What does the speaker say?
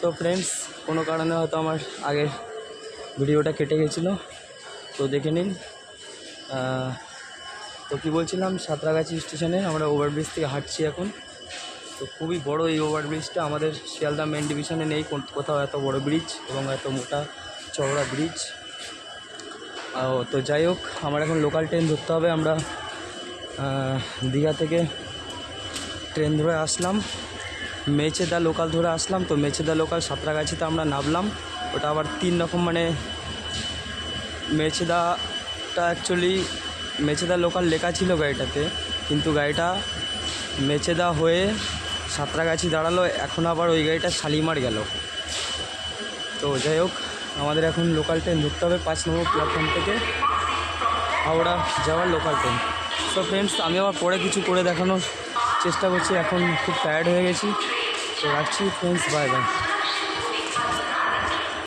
So friends, কোনো কারণে হয়তো আমার আগের ভিডিওটা কেটে গেছিলো, তো দেখে নিন। তো কী বলছিলাম, সাঁতরাগাছি স্টেশনে আমরা ওভারব্রিজ থেকে হাঁটছি এখন। তো খুবই বড় এই ওভারব্রিজটা, আমাদের শিয়ালদা মেন ডিভিশনে নেই কোথাও এত বড় ব্রিজ এবং এত মোটা চওড়া ব্রিজ। তো যাই হোক, আমার এখন লোকাল ট্রেন ধরতে হবে। আমরা দীঘা থেকে ট্রেন ধরে আসলাম, মেচেদা লোকাল ধরে আসলাম। তো মেচেদা লোকাল সাঁতরাগাছিতে আমরা নামলাম। ওটা আবার 3 রকম, মানে মেচেদাটা অ্যাকচুয়ালি মেচেদা লোকাল লেখা ছিল গাড়িটাতে, কিন্তু গাড়িটা মেচেদা হয়ে সাঁতরাগাছি দাঁড়ালো, এখন আবার ওই গাড়িটা শালিমার গেল। তো যাই হোক, আমাদের এখন লোকাল ট্রেন ধরতে হবে 5 নম্বর প্ল্যাটফর্ম থেকে হাওড়া যাওয়ার লোকাল ট্রেন। সো ফ্রেন্ডস, আমি আবার পরে কিছু করে দেখানোর চেষ্টা করছি, এখন খুব টায়ার্ড হয়ে গেছি। তো রাখছি ফ্রেন্ডস, বাই বাই।